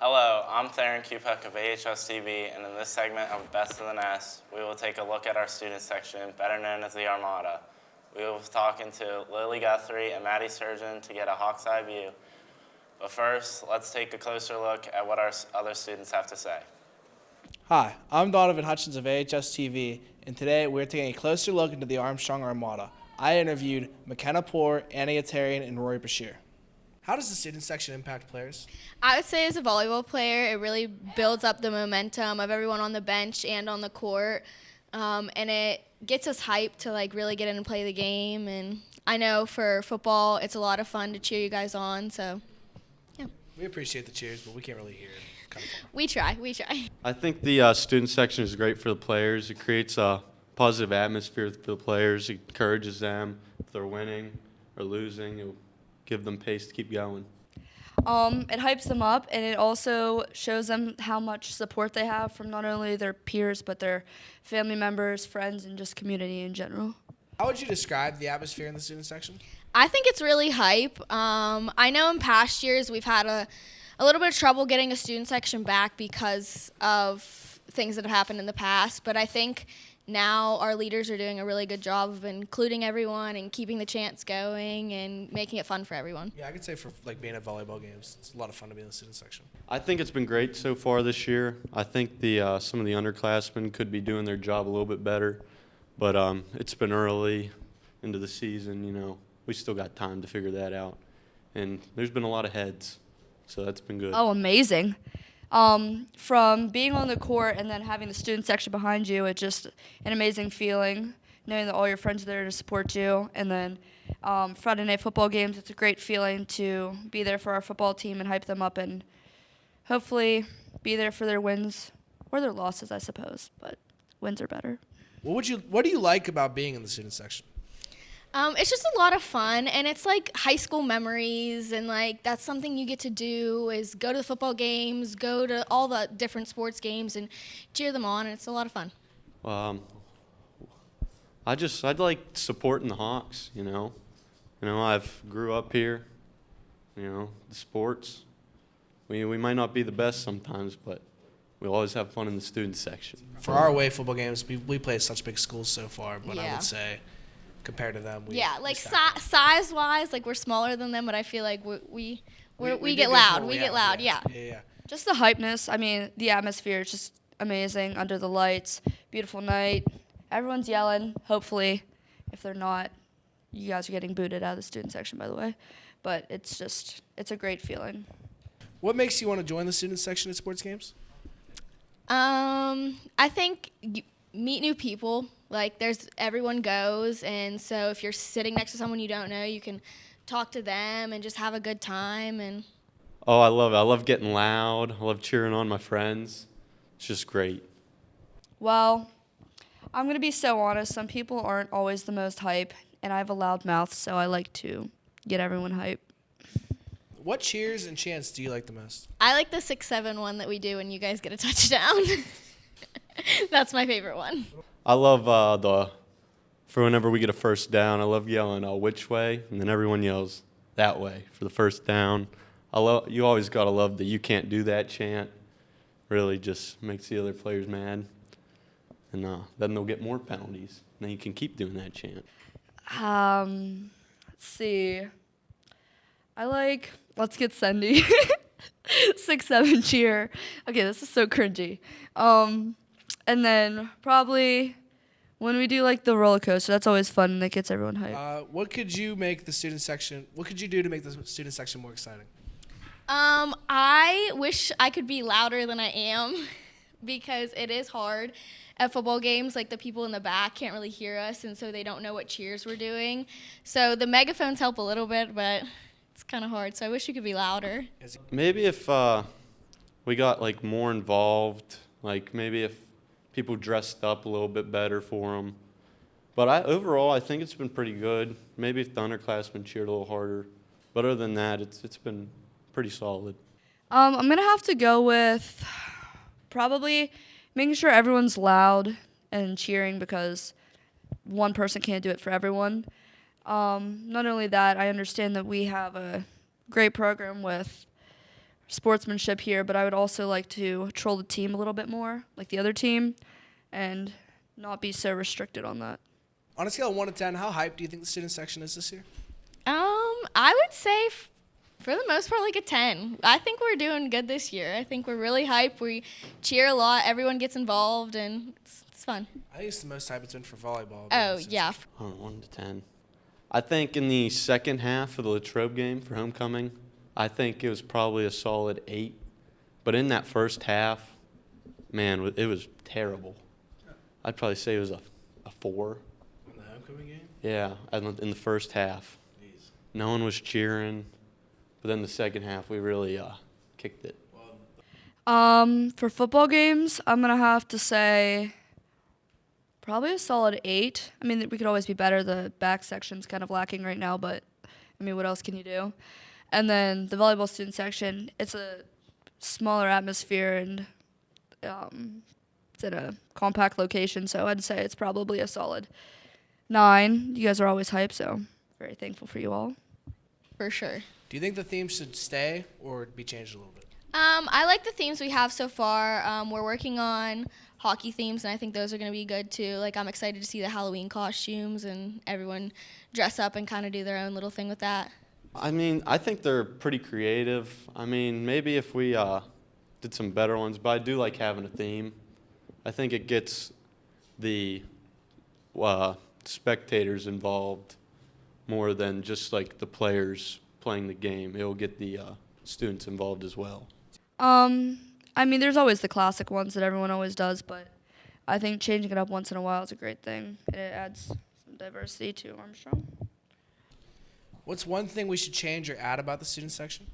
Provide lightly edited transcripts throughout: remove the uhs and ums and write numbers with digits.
Hello, I'm Theron Kupek of AHS-TV, and in this segment of Best of the Nest, we will take a look at our student section, better known as the Armada. We will be talking to Lily Guthrie and Maddie Surgeon to get a hawk's eye view. But first, let's take a closer look at what our other students have to say. Hi, I'm Donovan Hutchins of AHS-TV, and today we're taking a closer look into the Armstrong Armada. I interviewed McKenna Poore, Annie Atarian, and Rory Bashir. How does the student section impact players? I would say as a volleyball player, it really builds up the momentum of everyone on the bench and on the court, and it gets us hyped to really get in and play the game. And I know for football, it's a lot of fun to cheer you guys on. So, yeah. We appreciate the cheers, but we can't really hear it. Kind of fun. We try. I think the student section is great for the players. It creates a positive atmosphere for the players. It encourages them if they're winning or losing. It'll give them pace to keep going. It hypes them up, and it also shows them how much support they have from not only their peers, but their family members, friends, and just community in general. How would you describe the atmosphere in the student section? I think it's really hype. I know in past years we've had a little bit of trouble getting a student section back because of things that have happened in the past, but I think now our leaders are doing a really good job of including everyone and keeping the chants going and making it fun for everyone. Yeah, I could say for being at volleyball games, it's a lot of fun to be in the student section. I think it's been great so far this year. I think the some of the underclassmen could be doing their job a little bit better, but it's been early into the season. We still got time to figure that out, and there's been a lot of heads, so that's been good. Oh, amazing. From being on the court and then having the student section behind you, it's just an amazing feeling, knowing that all your friends are there to support you. And then Friday night football games, it's a great feeling to be there for our football team and hype them up and hopefully be there for their wins or their losses, I suppose, but wins are better. What do you like about being in the student section? It's just a lot of fun, and it's like high school memories, and that's something you get to do is go to the football games, go to all the different sports games, and cheer them on, and it's a lot of fun. I'd like supporting the Hawks. I've grew up here. The sports. We might not be the best sometimes, but we always have fun in the student section. For our away football games, we play such big schools so far, but I Yeah. would say, compared to them, size-wise, we're smaller than them, but I feel like we get loud. We get loud, yeah. Yeah. Just the hypeness. I mean, the atmosphere is just amazing under the lights. Beautiful night. Everyone's yelling. Hopefully, if they're not, you guys are getting booted out of the student section, by the way. But it's a great feeling. What makes you want to join the student section at sports games? I think you meet new people. Everyone goes, and so if you're sitting next to someone you don't know, you can talk to them and just have a good time. And Oh, I love it. I love getting loud. I love cheering on my friends. It's just great. Well, I'm going to be so honest. Some people aren't always the most hype, and I have a loud mouth, so I like to get everyone hype. What cheers and chants do you like the most? I like the 6-7 one that we do when you guys get a touchdown. That's my favorite one. I love for whenever we get a first down, I love yelling which way, and then everyone yells that way for the first down. You always got to love the "you can't do that" chant. Really just makes the other players mad, and then they'll get more penalties. And then you can keep doing that chant. Let's see. I like "Let's Get Sendy." 6-7 cheer. Okay, this is so cringy. And then probably when we do the roller coaster, that's always fun and it gets everyone hyped. What could you do to make the student section more exciting? I wish I could be louder than I am because it is hard at football games. The people in the back can't really hear us, and so they don't know what cheers we're doing. So the megaphones help a little bit, but it's kind of hard. So I wish we could be louder. Maybe if we got more involved, maybe if people dressed up a little bit better for them. But overall, I think it's been pretty good. Maybe if the underclassmen cheered a little harder. But other than that, it's been pretty solid. I'm going to have to go with probably making sure everyone's loud and cheering because one person can't do it for everyone. Not only that, I understand that we have a great program with sportsmanship here, but I would also like to troll the team a little bit more, like the other team, and not be so restricted on that. On a scale of 1 to 10, how hyped do you think the student section is this year? I would say for the most part like a 10. I think we're doing good this year. I think we're really hyped. We cheer a lot. Everyone gets involved, and it's fun. I think it's the most hype it's been for volleyball. Oh, yeah. 1 to 10. I think in the second half of the Latrobe game for homecoming, I think it was probably a solid 8. But in that first half, man, it was terrible. I'd probably say it was a 4. In the homecoming game? Yeah, in the first half. Jeez. No one was cheering. But then the second half, we really kicked it. For football games, I'm going to have to say probably a solid 8. I mean, we could always be better. The back section's kind of lacking right now, but, I mean, what else can you do? And then the volleyball student section, it's a smaller atmosphere, and it's in a compact location, so I'd say it's probably a solid 9. You guys are always hyped, so very thankful for you all. For sure. Do you think the theme should stay or be changed a little bit? I like the themes we have so far. We're working on hockey themes, and I think those are going to be good too. Like, I'm excited to see the Halloween costumes and everyone dress up and kind of do their own little thing with that. I mean, I think they're pretty creative. I mean, maybe if we did some better ones, but I do like having a theme. I think it gets the spectators involved more than just like the players playing the game. It'll get the students involved as well. I mean, there's always the classic ones that everyone always does, but I think changing it up once in a while is a great thing. It adds some diversity to Armstrong. What's one thing we should change or add about the student section?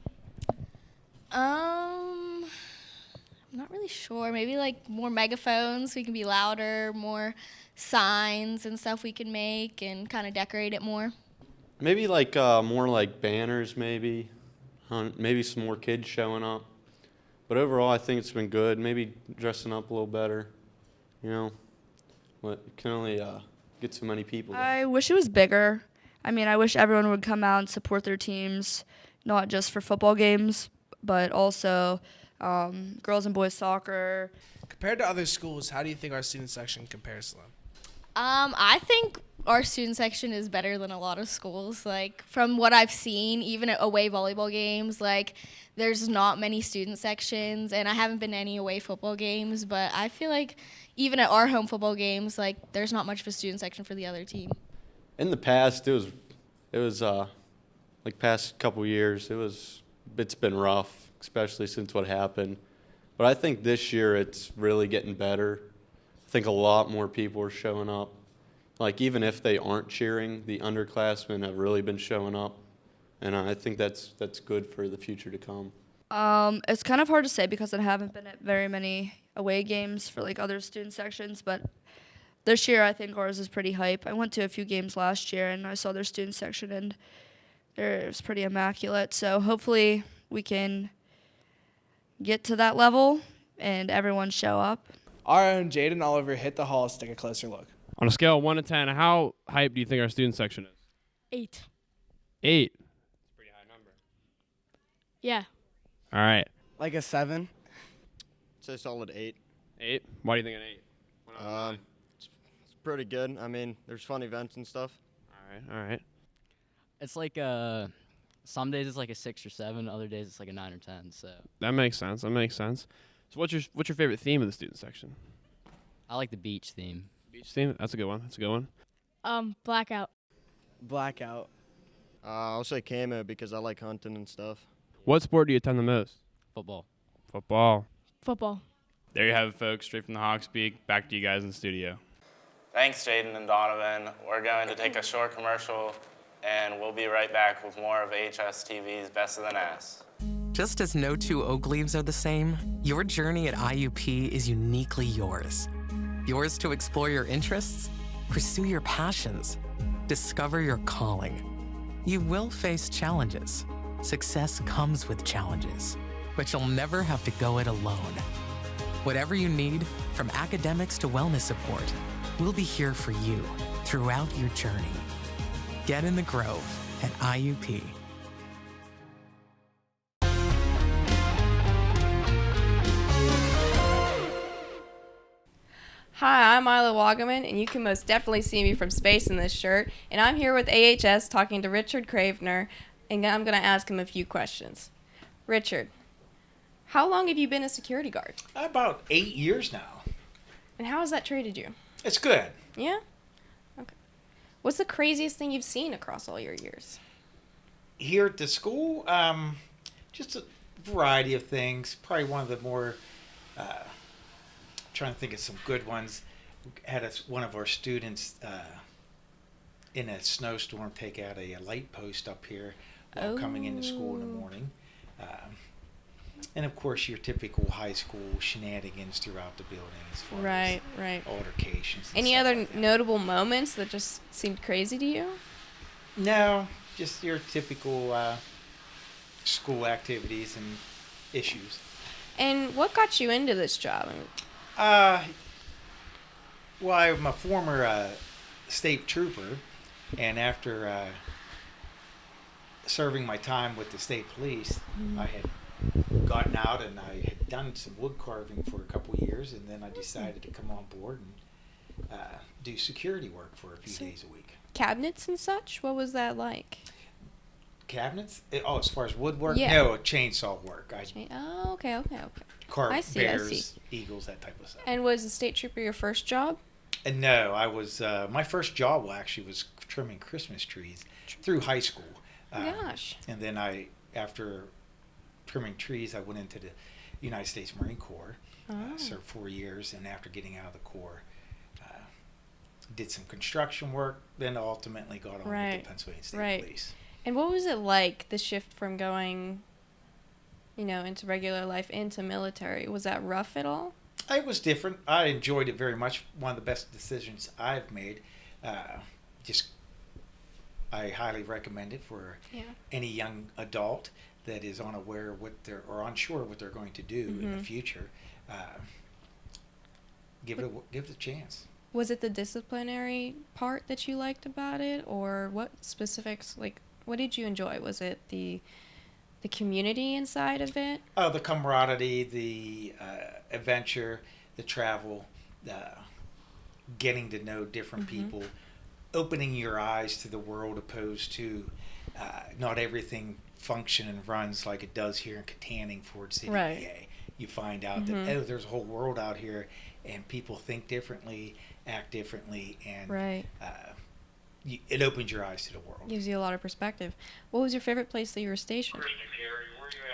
I'm not really sure. Maybe like more megaphones. We can be louder, more signs and stuff we can make and kind of decorate it more. Maybe like more like banners, maybe. Maybe some more kids showing up. But overall, I think it's been good. Maybe dressing up a little better. You know, but you can only get so many people. I wish it was bigger. I mean, I wish everyone would come out and support their teams, not just for football games, but also girls and boys soccer. Compared to other schools, how do you think our student section compares to them? I think our student section is better than a lot of schools. Like, from what I've seen, even at away volleyball games, like, there's not many student sections, and I haven't been to any away football games, but I feel like even at our home football games, like, there's not much of a student section for the other team. In the past, it was like past couple years, it's been rough, especially since what happened. But I think this year it's really getting better. I think a lot more people are showing up. Like, even if they aren't cheering, the underclassmen have really been showing up. And I think that's good for the future to come. It's kind of hard to say because I haven't been at very many away games for like other student sections, but this year I think ours is pretty hype. I went to a few games last year and I saw their student section and it was pretty immaculate. So hopefully we can get to that level and everyone show up. Our own Jaden Oliver hit the halls to take a closer look. On a scale of 1 to 10, how hyped do you think our student section is? 8. 8. That's a pretty high number. Yeah. All right. Like a 7. Say solid 8. 8? Why do you think an 8? Why not a 9? It's pretty good. I mean, there's fun events and stuff. All right. It's like some days it's like a 6 or 7, other days it's like a 9 or 10. So That makes sense. So what's your favorite theme of the student section? I like the beach theme. Beach theme? That's a good one. Blackout. Blackout. I'll say camo because I like hunting and stuff. What sport do you attend the most? Football. Football. There you have it, folks. Straight from the Hawks Beak. Back to you guys in the studio. Thanks, Jaden and Donovan. We're going to take a short commercial, and we'll be right back with more of AHS-TV's Best of the NAS. Just as no two oak leaves are the same, your journey at IUP is uniquely yours. Yours to explore your interests, pursue your passions, discover your calling. You will face challenges. Success comes with challenges, but you'll never have to go it alone. Whatever you need, from academics to wellness support, we'll be here for you throughout your journey. Get in the Grove at IUP. Hi, I'm Isla Wagaman, and you can most definitely see me from space in this shirt. And I'm here with AHS talking to Richard Cravener, and I'm going to ask him a few questions. Richard, how long have you been a security guard? About 8 years now. And how has that treated you? It's good. Yeah? Okay. What's the craziest thing you've seen across all your years? Here at the school, just a variety of things. Probably one of the more, trying to think of some good ones. Had one of our students in a snowstorm take out a light post up here while coming into school in the morning. And of course, your typical high school shenanigans throughout the building as far Right. as altercations. And Any stuff other like that. notable moments that just seemed crazy to you? No, just your typical school activities and issues. And what got you into this job? Well, I'm a former state trooper, and after serving my time with the state police, I had gotten out and I had done some wood carving for a couple years, and then I decided to come on board and do security work for a few days a week. Cabinets and such? What was that like? Cabinets? As far as woodwork? Yeah. No, chainsaw work. I Oh, okay. carve I see. bears, eagles, that type of stuff. And was the state trooper your first job? And no, I was my first job actually was trimming Christmas trees through high school. Gosh. And then after trimming trees, I went into the United States Marine Corps. Served 4 years, and after getting out of the Corps, did some construction work. Then ultimately got on with the Pennsylvania State Police. And what was it like, the shift from going, into regular life into military? Was that rough at all? It was different. I enjoyed it very much. One of the best decisions I've made. I highly recommend it for any young adult that is unaware or unsure what they're going to do in the future. Give it a chance. Was it the disciplinary part that you liked about it, or what specifics? What did you enjoy? Was it the community inside of it? Oh, the camaraderie, the adventure, the travel, getting to know different people, opening your eyes to the world, opposed to not everything function and runs like it does here in Katanning, Ford City, PA. You find out that there's a whole world out here, and people think differently, act differently, and it opens your eyes to the world. Gives you a lot of perspective. What was your favorite place that you were stationed?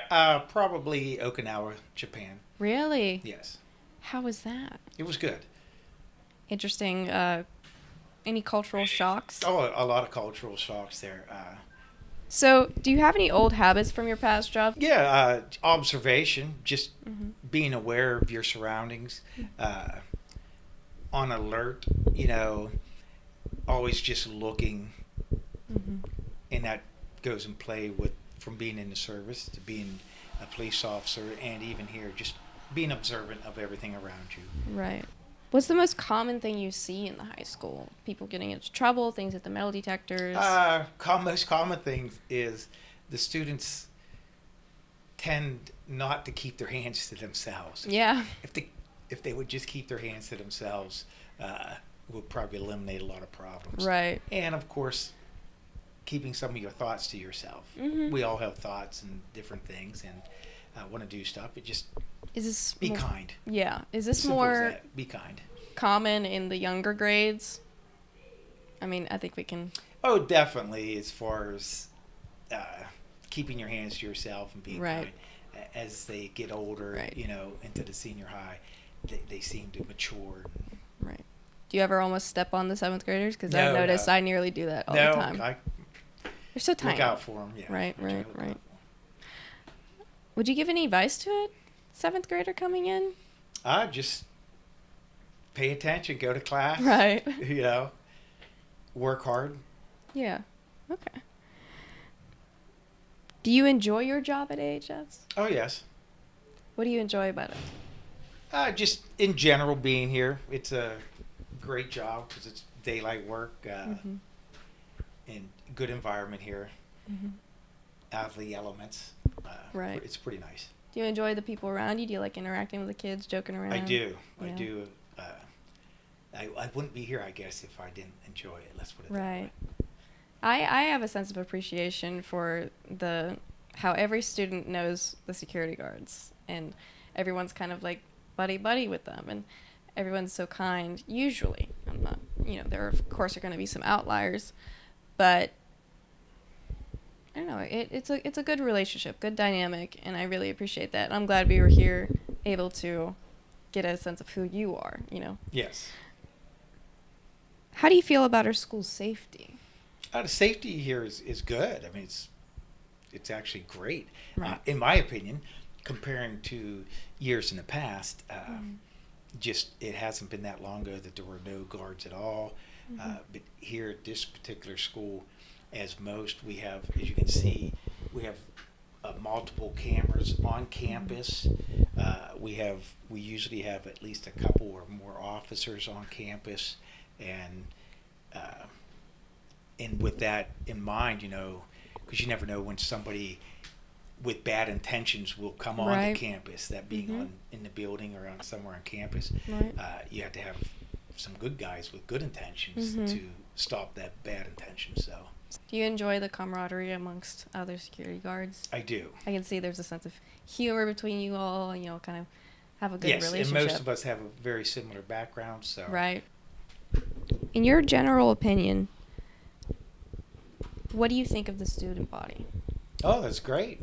Probably Okinawa, Japan. Really? Yes. How was that? It was good. Interesting. Any cultural shocks? Oh, a lot of cultural shocks there. So, do you have any old habits from your past job? Yeah, observation, just being aware of your surroundings, on alert, always just looking, and that goes in play from being in the service to being a police officer, and even here, just being observant of everything around you. Right. What's the most common thing you see in the high school? People getting into trouble, things at the metal detectors? Most common thing is the students tend not to keep their hands to themselves. Yeah. If they would just keep their hands to themselves, would probably eliminate a lot of problems. Right. And of course, keeping some of your thoughts to yourself. We all have thoughts and different things, and want to do stuff. Be kind. Yeah. Is this Simple as more that. Be kind. common in the younger grades? I mean, I think we can. Oh, definitely. As far as keeping your hands to yourself and being kind. As they get older, into the senior high, they seem to mature. Right. Do you ever almost step on the 7th graders? Because No, I've noticed no. I nearly do that all the time. No, They're so tiny. Look out for them. Yeah. Right. Would you give any advice to a 7th grader coming in? Just pay attention, go to class. Right. Work hard. Yeah. Okay. Do you enjoy your job at AHS? Oh, yes. What do you enjoy about it? Just in general being here. It's a great job because it's daylight work and good environment here. Out of the elements. Right. It's pretty nice. Do you enjoy the people around you? Do you like interacting with the kids, joking around? I do. Yeah. I do. I wouldn't be here, I guess, if I didn't enjoy it. Let's put it Right. that way. I have a sense of appreciation for how every student knows the security guards, and everyone's kind of like buddy with them, and everyone's so kind. Usually, I'm not, there of course are going to be some outliers, but I don't know. It's a good relationship, good dynamic, and I really appreciate that. I'm glad we were here, able to get a sense of who you are. Yes. How do you feel about our school's safety? The safety here is good. I mean, it's actually great, Right. in my opinion, comparing to years in the past. Just it hasn't been that long ago that there were no guards at all. But here at this particular school, as most, we have, as you can see, we have multiple cameras on campus. We usually have at least a couple or more officers on campus, and with that in mind, because you never know when somebody with bad intentions will come on Right. the campus, that being in the building or somewhere on campus. Right. You have to have some good guys with good intentions to stop that bad intention. So Do you enjoy the camaraderie amongst other security guards? I do. I can see there's a sense of humor between you all, and kind of have a good Yes, relationship. and most of us have a very similar background. So Right. In your general opinion, what do you think of the student body? Oh, that's great.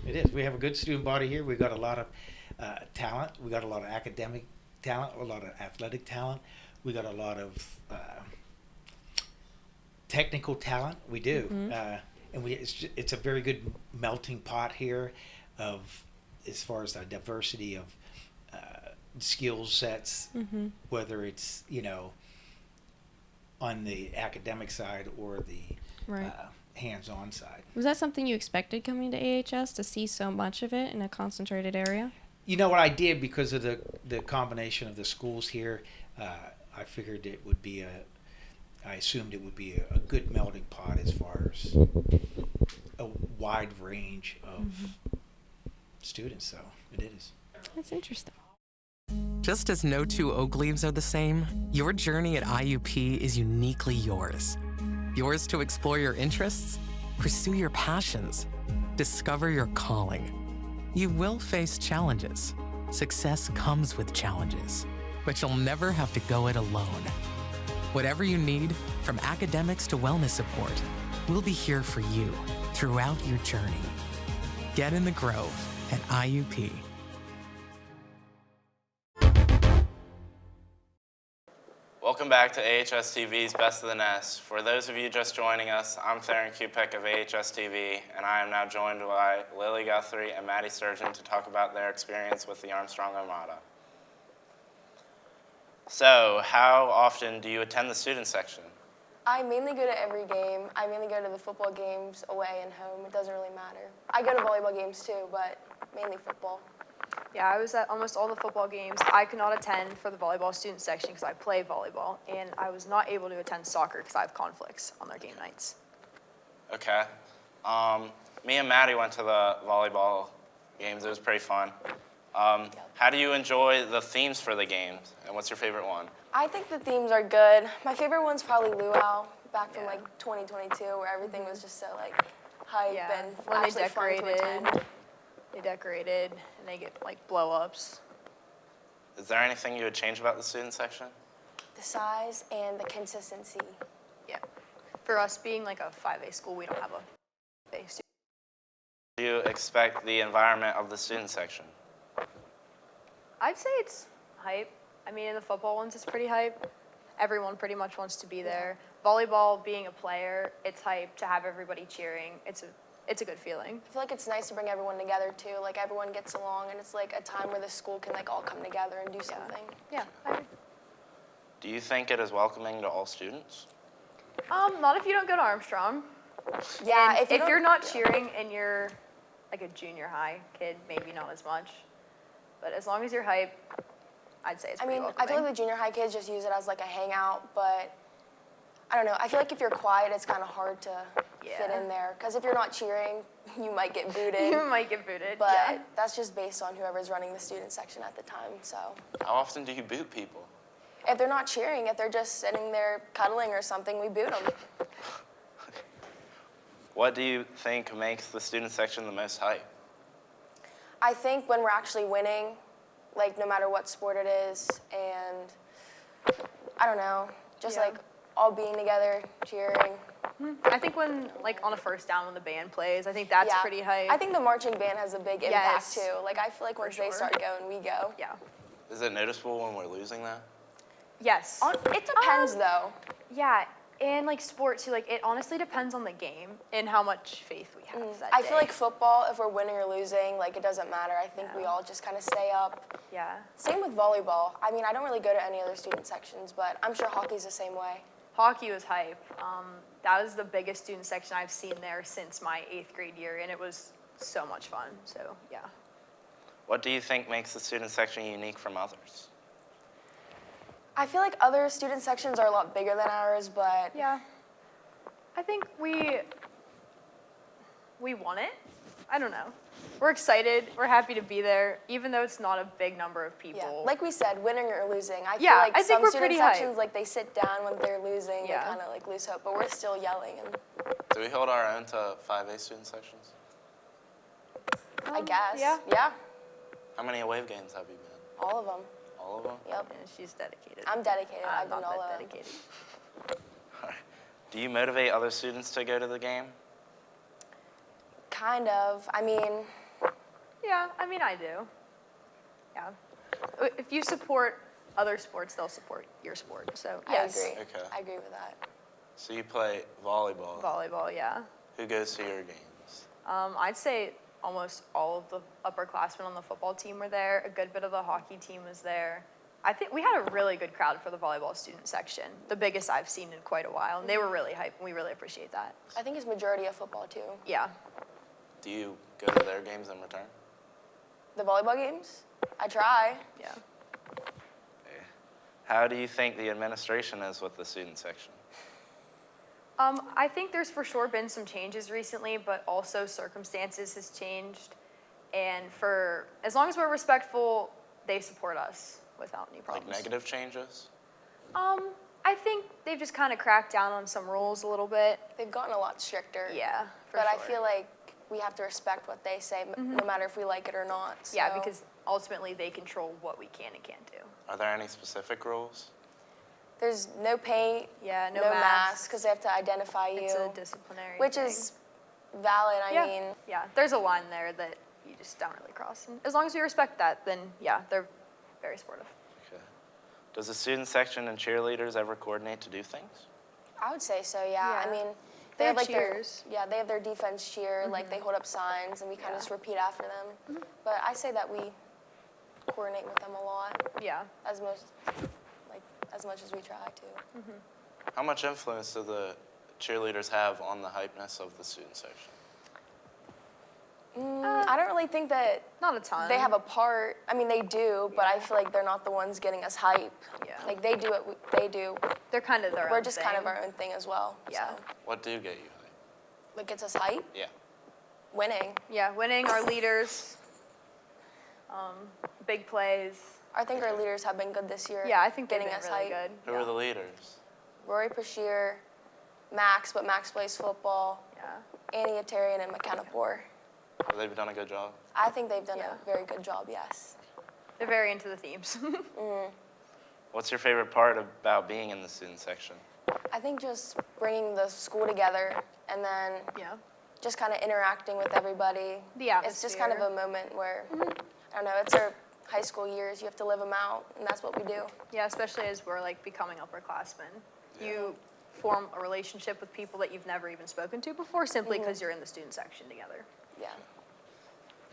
It is. We have a good student body here. We've got a lot of talent. We got a lot of academic talent, a lot of athletic talent. We got a lot of technical talent. We do, and it's a very good melting pot here, of as far as the diversity of skill sets, whether it's on the academic side or the Right. hands-on side. Was that something you expected coming to AHS, to see so much of it in a concentrated area? You know what I did, because of the combination of the schools here. I figured it would be I assumed it would be a good melting pot as far as a wide range of students. So it is. That's interesting. Just as no two oak leaves are the same, your journey at IUP is uniquely yours. Yours to explore your interests, pursue your passions, discover your calling. You will face challenges. Success comes with challenges, but you'll never have to go it alone. Whatever you need, from academics to wellness support, we'll be here for you throughout your journey. Get in the Grove at IUP. Welcome back to AHS-TV's Best of the Nest. For those of you just joining us, I'm Theron Kupek of AHS-TV, and I am now joined by Lily Guthrie and Maddie Sturgeon to talk about their experience with the Armstrong Armada. So, how often do you attend the student section? I mainly go to every game. I mainly go to the football games away and home. It doesn't really matter. I go to volleyball games too, but mainly football. Yeah, I was at almost all the football games. I could not attend for the volleyball student section because I play volleyball, and I was not able to attend soccer because I have conflicts on their game nights. Okay. Me and Maddie went to the volleyball games. It was pretty fun. How do you enjoy the themes for the games, and what's your favorite one? I think the themes are good. My favorite one's probably Luau, back from like 2022, where everything was just so like hype and when they actually fun to decorated, attend. and they get like blow-ups. Is there anything you would change about the student section? The size and the consistency. Yeah. For us being like a 5A school, we don't have a base. Do you expect the environment of the student section? I'd say it's hype. I mean, in the football ones, it's pretty hype. Everyone pretty much wants to be there. Volleyball, being a player, it's hype to have everybody cheering. It's a good feeling. I feel like it's nice to bring everyone together too. Like everyone gets along, and it's like a time where the school can like all come together and do something. Yeah. I agree. Do you think it is welcoming to all students? Not if you don't go to Armstrong. Yeah, And if you don't- you're not cheering and you're like a junior high kid, maybe not as much. But as long as you're hype, I'd say it's pretty I welcoming. feel like the junior high kids just use it as like a hangout, but I don't know. I feel like if you're quiet, it's kind of hard to fit in there. Because if you're not cheering, you might get booted. You might get booted, But yeah. that's just based on whoever's running the student section at the time. So How often do you boot people? if they're not cheering, if they're just sitting there cuddling or something, we boot them. What do you think makes the student section the most hype? I think when we're actually winning, like no matter what sport it is, and I don't know, just like all being together, cheering. I think when, like, on a first down when the band plays, I think that's pretty hype. I think the marching band has a big impact Yes. too. Like I feel like once they start going, we go. Yeah. Is it noticeable when we're losing that? Yes. It depends though. Yeah, and like sport too, like it honestly depends on the game and how much faith we have that I day. feel like football, if we're winning or losing, like it doesn't matter. I think we all just kind of stay up. Yeah. Same with volleyball. I mean, I don't really go to any other student sections, but I'm sure hockey's the same way. Hockey was hype. That was the biggest student section I've seen there since my 8th grade year, and it was so much fun, so yeah. What do you think makes the student section unique from others? I feel like other student sections are a lot bigger than ours, but Yeah. I think we won it. I don't know. We're excited. We're happy to be there, even though it's not a big number of people. yeah, like we said, winning or losing. I feel Yeah, like I think some we're student pretty hype. sections, like they sit down when they're losing, Yeah. they kind of like lose hope, but we're still yelling, and Do we hold our own to 5A student sections? I guess. yeah. Yeah, How many away games have you been? all of them. All of them? Yep. Yeah, she's dedicated. I'm dedicated. I'm I've been not all that of them. dedicated. Do you motivate other students to go to the game? Kind of. I mean, Yeah, I mean, I do. Yeah. If you support other sports, they'll support your sport. So, yes. I agree. Okay. I agree with that. So you play volleyball. Volleyball, yeah. Who goes to your games? I'd say almost all of the upperclassmen on the football team were there. A good bit of the hockey team was there. I think we had a really good crowd for the volleyball student section, the biggest I've seen in quite a while, and they were really hyped, and we really appreciate that. I think it's majority of football too. Yeah. Do you go to their games in return? The volleyball games? I try. Yeah. How do you think the administration is with the student section? I think there's for sure been some changes recently, but also circumstances has changed. And for as long as we're respectful, they support us without any problems. Like negative changes? I think they've just kind of cracked down on some rules a little bit. They've gotten a lot stricter. Yeah, for But sure. I feel like we have to respect what they say, no matter if we like it or not. Yeah, so- because ultimately they control what we can and can't do. Are there any specific rules? There's no paint, Yeah, no mask, because they have to identify you. It's a disciplinary which thing. is valid. I mean, Yeah, there's a line there that you just don't really cross. And as long as we respect that, then yeah, they're very supportive. Okay. Does the student section and cheerleaders ever coordinate to do things? I would say so. Yeah. Yeah. I mean, They have have like cheers. they have their defense cheer. Like they hold up signs, and we kind of just repeat after them. But I say that we coordinate with them a lot, Yeah. as much as we try to. How much influence do the cheerleaders have on the hypeness of the student section? I don't really think that Not a ton. they have a part. I mean, they do, but I feel like they're not the ones getting us hype. Yeah. Like they do what they do. They're kind of their own We're just kind of thing. our own thing as well. Yeah. So, What do get you hype? what gets us hype? Yeah. Winning. Yeah, winning, our leaders, big plays. I think our leaders have been good this year. Yeah, I think they've getting been us really hype. good. Who are the leaders? Rory Pashear, Max, but Max plays football. Yeah. Annie Atarian and McKenna Poor. Have they done a good job? I think they've done Yeah. a very good job. Yes. They're very into the themes. What's your favorite part about being in the student section? I think just bringing the school together and then Yeah. just kind of interacting with everybody. The It's just kind of a moment where, I don't know, it's our high school years. You have to live them out, and that's what we do. Yeah, especially as we're like becoming upperclassmen. You form a relationship with people that you've never even spoken to before simply because you're in the student section together. Yeah.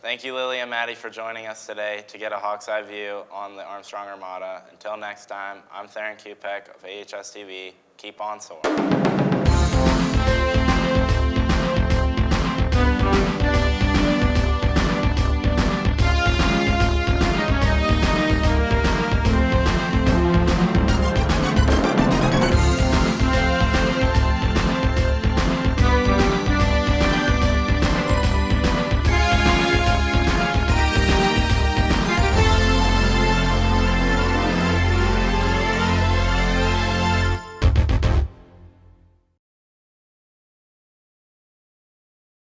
Thank you, Lily and Maddie, for joining us today to get a hawk's eye view on the Armstrong Armada. Until next time, I'm Theron Kupek of AHS-TV. Keep on soaring.